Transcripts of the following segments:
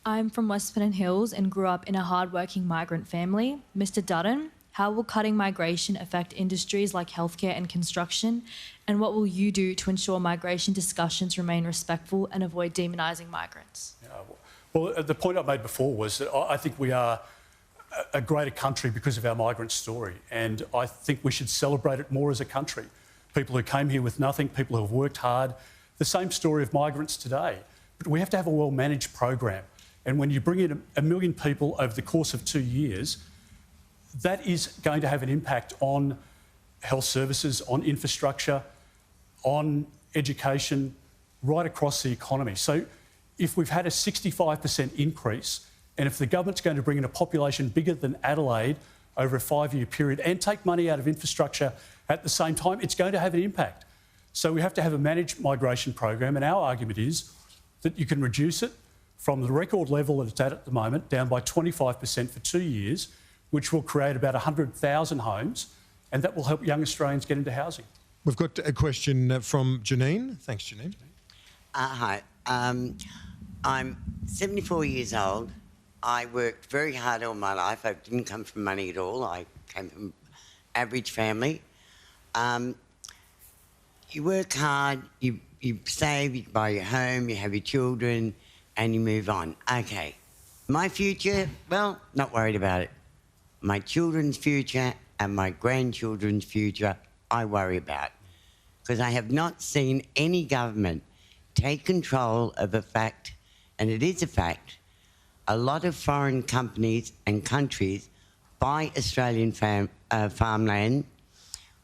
I'm from West Pennant Hills and grew up in a hard-working migrant family. Mr. Dutton, how will cutting migration affect industries like healthcare and construction? And what will you do to ensure migration discussions remain respectful and avoid demonising migrants? Well, the point I made before was that I think we are a greater country because of our migrant story, and I think we should celebrate it more as a country. People who came here with nothing, people who have worked hard, the same story of migrants today. But we have to have a well-managed program. And when you bring in 1 million people over the course of 2 years, that is going to have an impact on health services, on infrastructure, on education, right across the economy. So if we've had a 65% increase, and if the government's going to bring in a population bigger than Adelaide over a 5-year period and take money out of infrastructure at the same time, it's going to have an impact. So we have to have a managed migration program, and our argument is that you can reduce it from the record level that it's at the moment down by 25% for 2 years, which will create about 100,000 homes, and that will help young Australians get into housing. We've got a question from Janine. Thanks, Janine. Hi. I'm 74 years old. I worked very hard all my life. I didn't come from money at all. I came from an average family. You work hard, you save, you buy your home, you have your children, and you move on. Okay. My future, well, not worried about it. My children's future and my grandchildren's future, I worry about. Because I have not seen any government take control of a fact, and it is a fact, a lot of foreign companies and countries buy Australian farmland.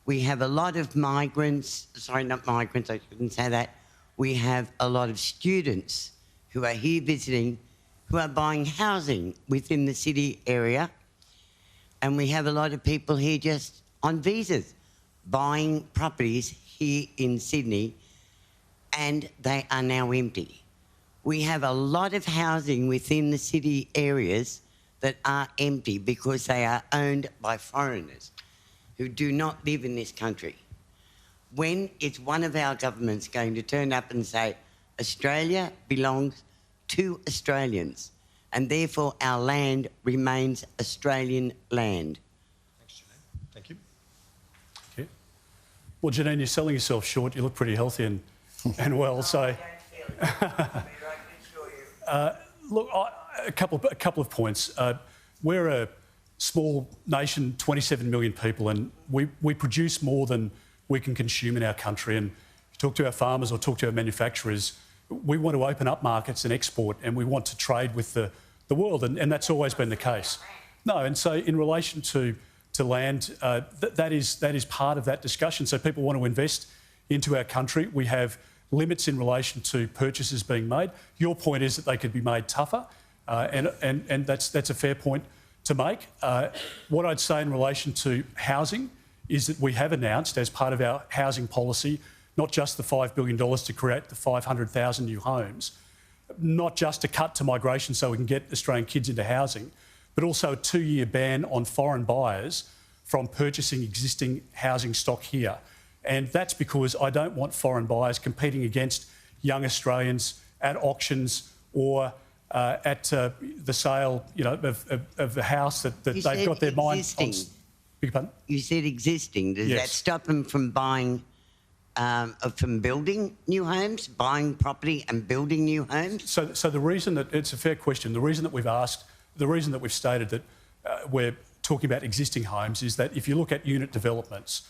We have a lot of migrants, sorry, not migrants, I shouldn't say that. We have a lot of students who are here visiting, who are buying housing within the city area. And we have a lot of people here just on visas, buying properties here in Sydney, and they are now empty. We have a lot of housing within the city areas that are empty because they are owned by foreigners who do not live in this country. When is one of our governments going to turn up and say, Australia belongs to Australians, and therefore our land remains Australian land? Thanks, Janine. Thank you. Okay. Well, Janine, you're selling yourself short. You look pretty healthy and well, so... Look, a couple of points. We're a small nation, 27 million people, and we produce more than we can consume in our country. And if you talk to our farmers or talk to our manufacturers, we want to open up markets and export, and we want to trade with the world, and that's always been the case. No, and so in relation to land, that is part of that discussion. So people want to invest into our country. We have limits in relation to purchases being made. Your point is that they could be made tougher, and that's a fair point to make. What I'd say in relation to housing is that we have announced, as part of our housing policy, not just the $5 billion to create the 500,000 new homes, not just a cut to migration so we can get Australian kids into housing, but also a 2-year ban on foreign buyers from purchasing existing housing stock here. And that's because I don't want foreign buyers competing against young Australians at auctions or at the sale, of the house that they've got their mind on. Beg your pardon? You said existing. Does that stop them from buying, from building new homes, buying property and building new homes? So the reason that it's a fair question. The reason that we've stated that we're talking about existing homes is that if you look at unit developments,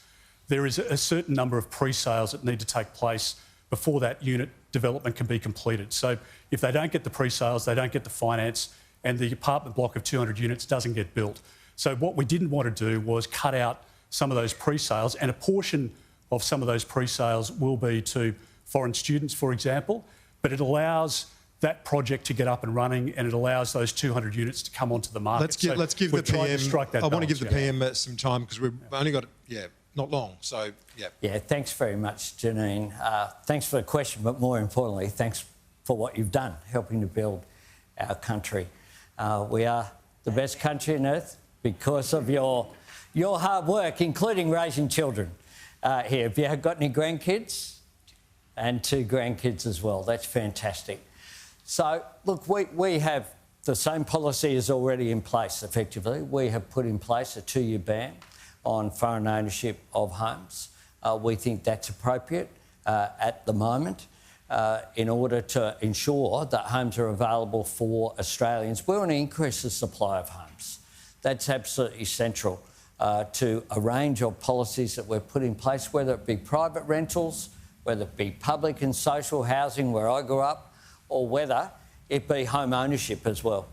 there is a certain number of pre-sales that need to take place before that unit development can be completed. So if they don't get the pre-sales, they don't get the finance, and the apartment block of 200 units doesn't get built. So what we didn't want to do was cut out some of those pre-sales, and a portion of some of those pre-sales will be to foreign students, for example, but it allows that project to get up and running, and it allows those 200 units to come onto the market. Let's give the PM... I want to give the PM some time because we've only got... not long, so, yeah. Yeah, thanks very much, Janine. Thanks for the question, but more importantly, thanks for what you've done, helping to build our country. We are the best country on earth because of your hard work, including raising children here. Have you got any grandkids? And 2 grandkids as well. That's fantastic. So, look, we have The same policy is already in place, effectively. We have put in place a 2-year ban on foreign ownership of homes. We think that's appropriate at the moment in order to ensure that homes are available for Australians. We want to increase the supply of homes. That's absolutely central to a range of policies that we've put in place, whether it be private rentals, whether it be public and social housing where I grew up, or whether it be home ownership as well.